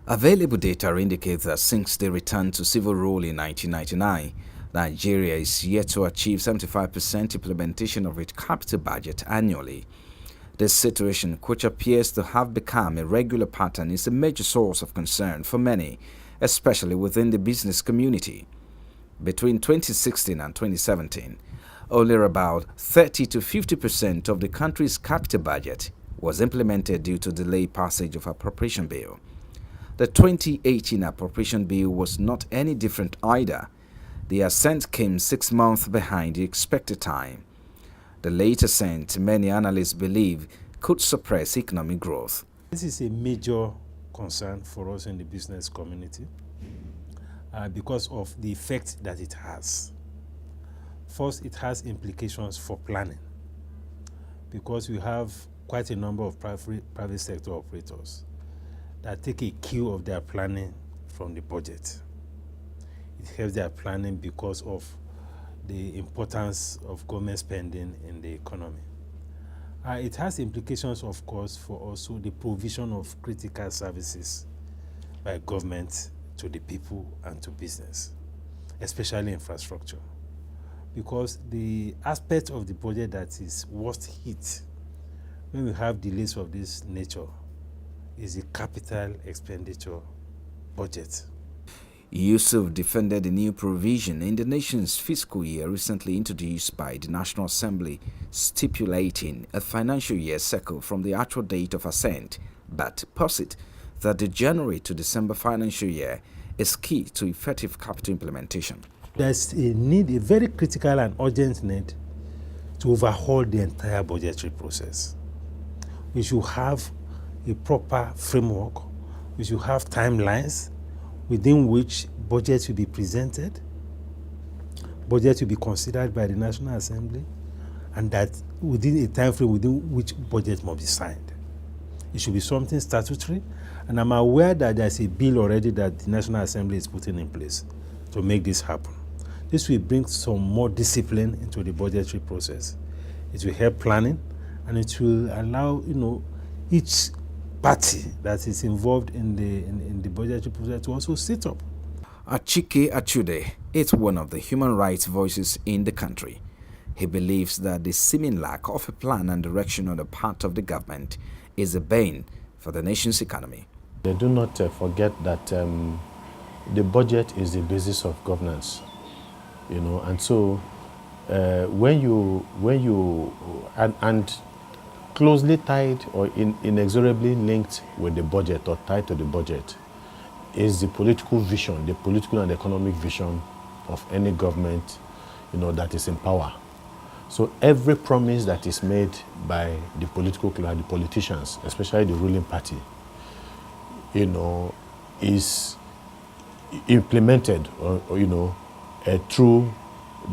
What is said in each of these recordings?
Available data indicates that since the return to civil rule in 1999, Nigeria is yet to achieve 75% implementation of its capital budget annually. This situation, which appears to have become a regular pattern, is a major source of concern for many, especially within the business community. Between 2016 and 2017, only about 30 to 50% of the country's capital budget was implemented due to delayed passage of appropriation bill. The 2018 appropriation bill was not any different either. The assent came 6 months behind the expected time. The late assent, many analysts believe, could suppress economic growth. This is a major concern for us in the business community because of the effect that it has. First, it has implications for planning because we have quite a number of private sector operators that take a cue of their planning from the budget. It helps their planning because of the importance of government spending in the economy. It has implications, of course, for also the provision of critical services by government to the people and to business, especially infrastructure. Because the aspect of the budget that is worst hit when we have delays of this nature is the capital expenditure budget. Yusuf defended the new provision in the nation's fiscal year recently introduced by the National Assembly, stipulating a financial year cycle from the actual date of assent, but posit that the January to December financial year is key to effective capital implementation. There's a need, a very critical and urgent need, to overhaul the entire budgetary process. We should have a proper framework. We should have timelines within which budgets will be presented, budgets will be considered by the National Assembly, and that within a time frame within which budget must be signed. It should be something statutory, and I'm aware that there's a bill already that the National Assembly is putting in place to make this happen. This will bring some more discipline into the budgetary process. It will help planning, and it will allow each party that is involved in the budgetary process to also sit up. Achike Achude is one of the human rights voices in the country. He believes that the seeming lack of a plan and direction on the part of the government is a bane for the nation's economy. They do not forget that the budget is the basis of governance, and so when you closely tied or inexorably linked with the budget or tied to the budget is the political vision, the political and economic vision of any government, that is in power. So every promise that is made by the political class, the politicians, especially the ruling party, is implemented through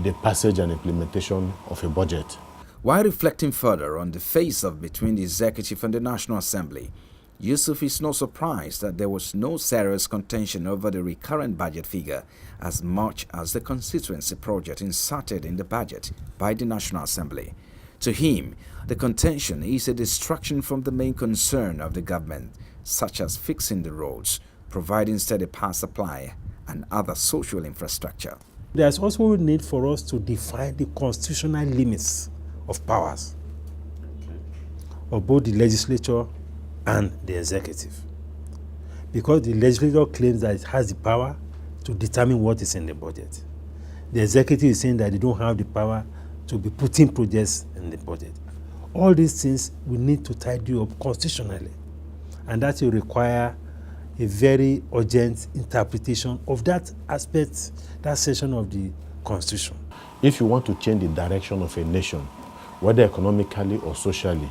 the passage and implementation of a budget. While reflecting further on the face-off between the executive and the National Assembly, Yusuf is not surprised that there was no serious contention over the recurrent budget figure as much as the constituency project inserted in the budget by the National Assembly. To him, the contention is a distraction from the main concern of the government, such as fixing the roads, providing steady power supply, and other social infrastructure. There's also a need for us to define the constitutional limits of powers of both the legislature and the executive, because the legislature claims that it has the power to determine what is in the budget. The executive is saying that they don't have the power to be putting projects in the budget. All these things we need to tidy up constitutionally, and that will require a very urgent interpretation of that aspect, that section of the Constitution. If you want to change the direction of a nation, whether economically or socially,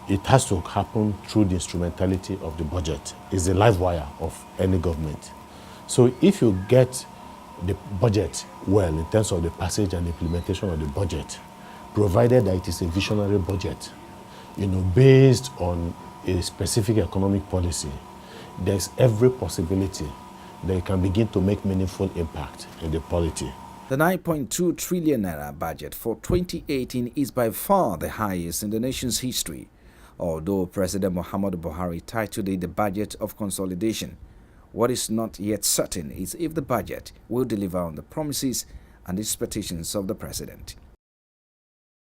it has to happen through the instrumentality of the budget. It's the live wire of any government. So if you get the budget well in terms of the passage and implementation of the budget, provided that it is a visionary budget, based on a specific economic policy, there's every possibility that you can begin to make meaningful impact in the polity. The 9.2 trillion naira budget for 2018 is by far the highest in the nation's history. Although President Muhammadu Buhari titled it the budget of consolidation, What is not yet certain is if the budget will deliver on the promises and expectations of the president.